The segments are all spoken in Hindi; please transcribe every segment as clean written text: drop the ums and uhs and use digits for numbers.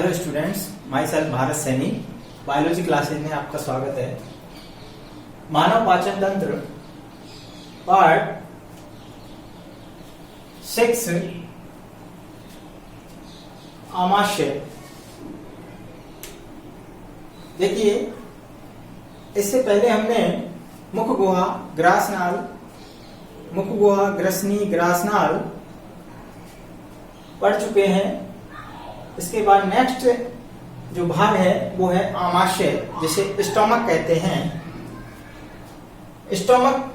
Hello students, my self Bharat Saini. Biology classes में आपका स्वागत है। मानव पाचन तंत्र पार्ट 6 आमाशय। देखिए, इससे पहले हमने मुख गुहा, ग्रासनाल, मुख गुहा, ग्रसनी, ग्रासनाल पढ़ चुके हैं। इसके बाद नेक्स्ट जो भाग है वो है आमाशय, जिसे स्टोमक कहते हैं। स्टोमक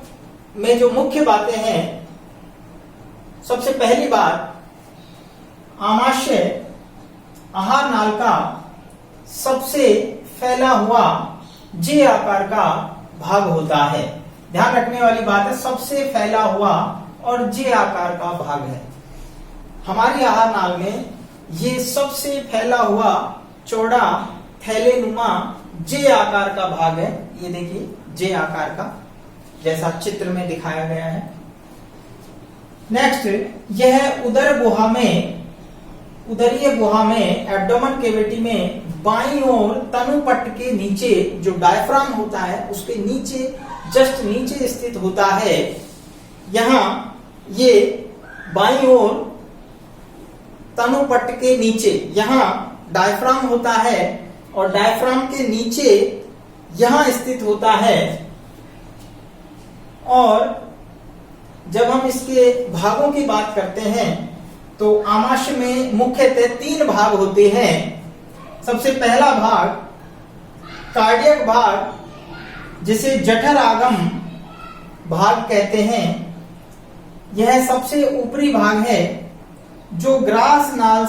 में जो मुख्य बातें हैं, सबसे पहली बात, आमाशय आहार नाल का सबसे फैला हुआ जे आकार का भाग होता है। ध्यान रखने वाली बात है, सबसे फैला हुआ और जे आकार का भाग है। हमारी आहार नाल में ये सबसे फैला हुआ चौड़ा थैलेनुमा जे आकार का भाग है। ये देखिए, जे आकार का, जैसा चित्र में दिखाया गया है। नेक्स्ट, यह उदर गुहा में, उदरीय गुहा में, एब्डोमेन कैविटी में बाईं ओर तनुपट्ट के नीचे जो डायफ्राम होता है उसके नीचे, जस्ट नीचे स्थित होता है। यहां ये बाईं ओर तनुपट्ट के नीचे यहां डायफ्राम होता है और डायफ्राम के नीचे यहां स्थित होता है। और जब हम इसके भागों की बात करते हैं तो आमाशय में मुख्यतः 3 भाग होते हैं। सबसे पहला भाग कार्डियक भाग, जिसे जठर आगम भाग कहते हैं। यह सबसे ऊपरी भाग है जो ग्रास नाल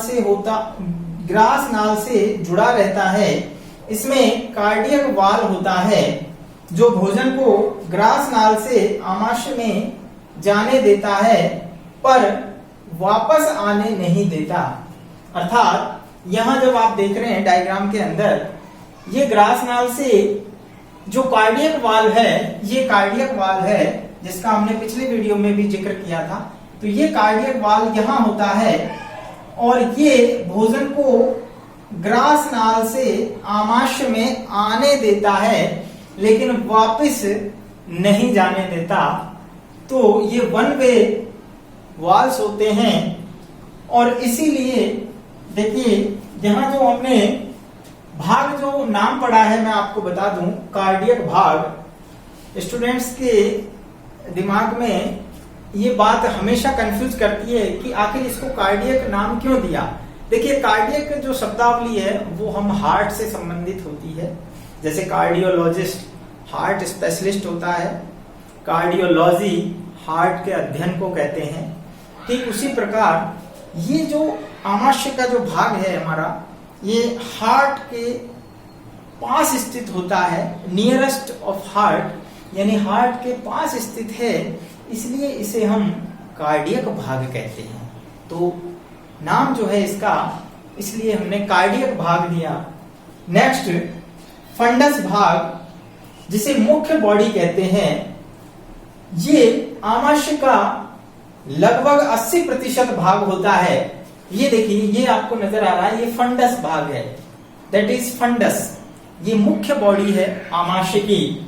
से जुड़ा रहता है। इसमें कार्डियक वाल होता है जो भोजन को ग्रास नाल से आमाशय में जाने देता है पर वापस आने नहीं देता। अर्थात यहां जब आप देख रहे हैं डायग्राम के अंदर, ये ग्रास नाल से जो कार्डियक वाल है, ये कार्डियक वाल है जिसका हमने पिछले वीडियो में भी जिक्र किया था। तो ये कार्डियक वाल यहां होता है और ये भोजन को ग्रास नाल से आमाशय में आने देता है लेकिन वापस नहीं जाने देता। तो ये वन वे वाल्स होते हैं और इसीलिए देखिए, यहां जो हमने भाग जो नाम पढ़ा है, मैं आपको बता दूं, कार्डियक भाग। स्टूडेंट्स के दिमाग में ये बात हमेशा कंफ्यूज करती है कि आखिर इसको कार्डियक नाम क्यों दिया। देखिए, कार्डियक जो शब्दावली है वो हम हार्ट से संबंधित होती है। जैसे कार्डियोलॉजिस्ट हार्ट स्पेशलिस्ट होता है, कार्डियोलॉजी हार्ट के अध्ययन को कहते हैं। ठीक उसी प्रकार ये जो आमाशय का जो भाग है हमारा, ये हार्ट के पास स्थित होता है, नियरेस्ट ऑफ हार्ट, यानी हार्ट के पास स्थित है, इसलिए इसे हम कार्डियक भाग कहते हैं। तो नाम जो है इसका, इसलिए हमने कार्डियक भाग दिया। नेक्स्ट, फंडस भाग, जिसे मुख्य बॉडी कहते हैं। ये आमाशय का लगभग 80% भाग होता है। ये देखिए, ये आपको नजर आ रहा है, ये फंडस भाग है, दैट इज फंडस। ये मुख्य बॉडी है आमाशय की।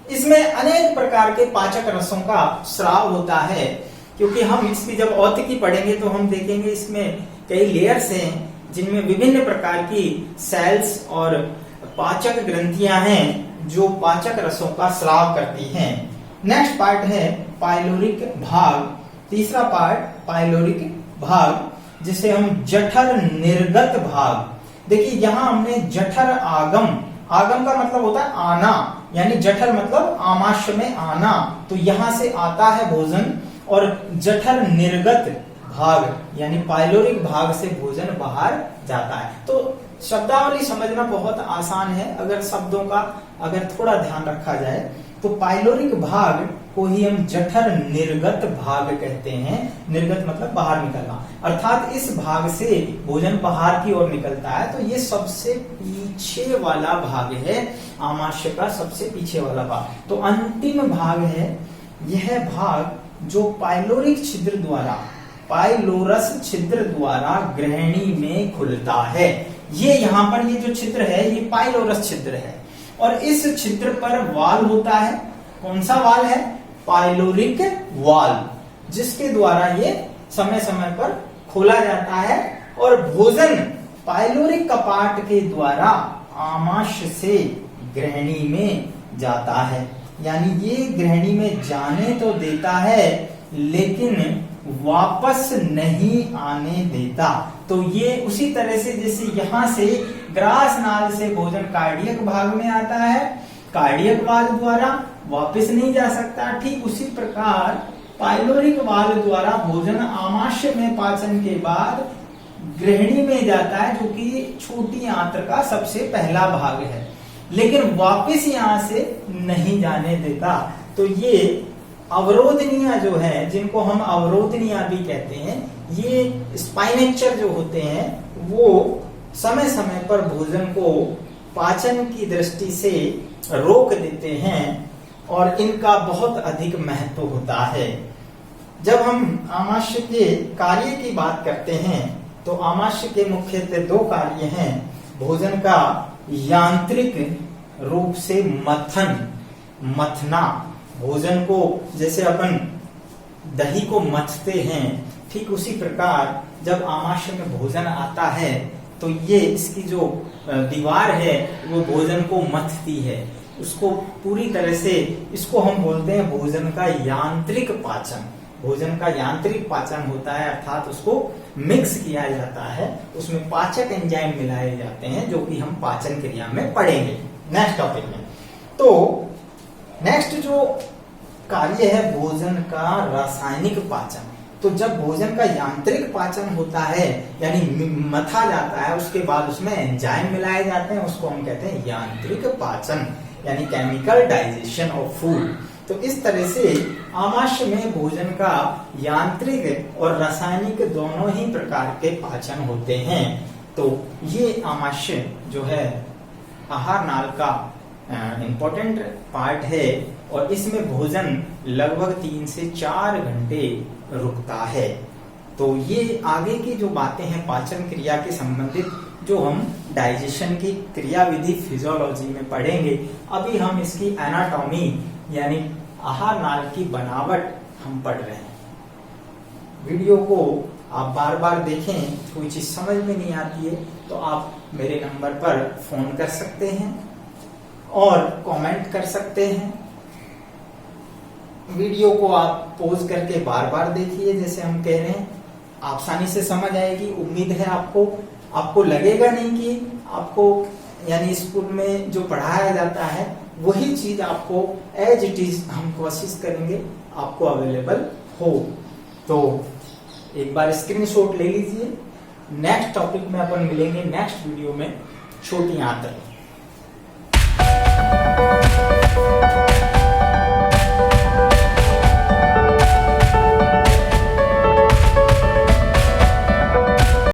इसमें अनेक प्रकार के पाचक रसों का स्राव होता है, क्योंकि हम इसकी जब औतिकी पढ़ेंगे तो हम देखेंगे इसमें कई लेयर्स हैं जिनमें विभिन्न प्रकार की सेल्स और पाचक ग्रंथियां हैं जो पाचक रसों का स्राव करती हैं। नेक्स्ट पार्ट है पाइलोरिक भाग। तीसरा पार्ट पाइलोरिक भाग, जिसे हम जठर निर्गत भाग। देखिए, यहां हमने जठर आगम, आगम का मतलब होता है आना, यानी जठर मतलब आमाशय में आना। तो यहां से आता है भोजन, और जठर निर्गत भाग यानी पाइलोरिक भाग से भोजन बाहर जाता है। तो शब्दावली समझना बहुत आसान है अगर शब्दों का अगर थोड़ा ध्यान रखा जाए। तो पाइलोरिक भाग को ही हम जठर निर्गत भाग कहते हैं। निर्गत मतलब बाहर निकलना, अर्थात इस भाग से भोजन बाहर की ओर निकलता है। तो ये सबसे पीछे वाला भाग है, आमाशय का सबसे पीछे वाला भाग। तो अंतिम भाग है यह भाग जो पाइलोरिक छिद्र द्वारा पाइलोरस छिद्र द्वारा ग्रहणी में खुलता है। ये यहाँ पर ये जो छिद्र है ये पाइलोरस छिद्र है और इस छिद्र पर वाल होता है। कौन सा वाल है? पाइलोरिक वाल, जिसके द्वारा ये समय समय पर खोला जाता है और भोजन पाइलोरिक कपाट के द्वारा आमाशय से ग्रहणी में जाता है। यानी ये ग्रहणी में जाने तो देता है लेकिन वापस नहीं आने देता। तो ये उसी तरह से जैसे यहां से ग्रास नाल से भोजन कार्डियक भाग में आता है, कार्डियक वाल द्वारा वापस नहीं जा सकता, ठीक उसी प्रकार पाइलोरिक वाल द्वारा भोजन आमाशय में पाचन के बाद ग्रहणी में जाता है, जो कि छोटी आंत्र का सबसे पहला भाग है, लेकिन वापस यहां से नहीं जाने देता। तो ये अवरोधनिया जो है, जिनको हम अवरोधनिया भी कहते हैं, ये स्पाइनेचर जो होते हैं वो समय समय पर भोजन को पाचन की दृष्टि से रोक देते हैं और इनका बहुत अधिक महत्व होता है। जब हम आमाशय के कार्य की बात करते हैं तो आमाशय के मुख्यतः दो कार्य हैं। भोजन का यांत्रिक रूप से मथना, भोजन को जैसे अपन दही को मथते हैं, ठीक उसी प्रकार जब आमाशय में भोजन आता है तो ये इसकी जो दीवार है वो भोजन को मथती है, उसको पूरी तरह से, इसको हम बोलते हैं भोजन का यांत्रिक पाचन। भोजन का यांत्रिक पाचन होता है, अर्थात उसको मिक्स किया जाता है, उसमें पाचक एंजाइम मिलाए जाते हैं, जो कि हम पाचन क्रिया में पढ़ेंगे नेक्स्ट टॉपिक में। तो नेक्स्ट जो कार्य है भोजन का रासायनिक पाचन। तो जब भोजन का यांत्रिक पाचन होता है यानी मथा जाता है, उसके बाद उसमें एंजाइम मिलाए जाते हैं, उसको हम कहते हैं यांत्रिक पाचन यानी केमिकल डाइजेशन ऑफ फूड। तो इस तरह से आमाशय में भोजन का यांत्रिक और रासायनिक दोनों ही प्रकार के पाचन होते हैं। तो ये आमाशय जो है आहार नाल का इम्पोर्टेंट पार्ट है और इसमें भोजन लगभग 3 से 4 घंटे रुकता है। तो ये आगे की जो बातें हैं पाचन क्रिया के संबंधित, जो हम डाइजेशन की क्रिया विधि फिजियोलॉजी में पढ़ेंगे। अभी हम इसकी एनाटॉमी यानी आहार नाल की बनावट हम पढ़ रहे हैं। वीडियो को आप बार बार देखें, कोई चीज समझ में नहीं आती है तो आप मेरे नंबर पर फोन कर सकते हैं और कमेंट कर सकते हैं। वीडियो को आप पॉज करके बार बार देखिए, जैसे हम कह रहे हैं, आसानी से समझ आएगी। उम्मीद है आपको लगेगा नहीं कि आपको यानी स्कूल में जो पढ़ाया जाता है वही चीज आपको एज इट इज हम कोशिश करेंगे आपको अवेलेबल हो। तो एक बार स्क्रीनशॉट ले लीजिए। नेक्स्ट टॉपिक में अपन मिलेंगे नेक्स्ट वीडियो में, छोटी आंत्र।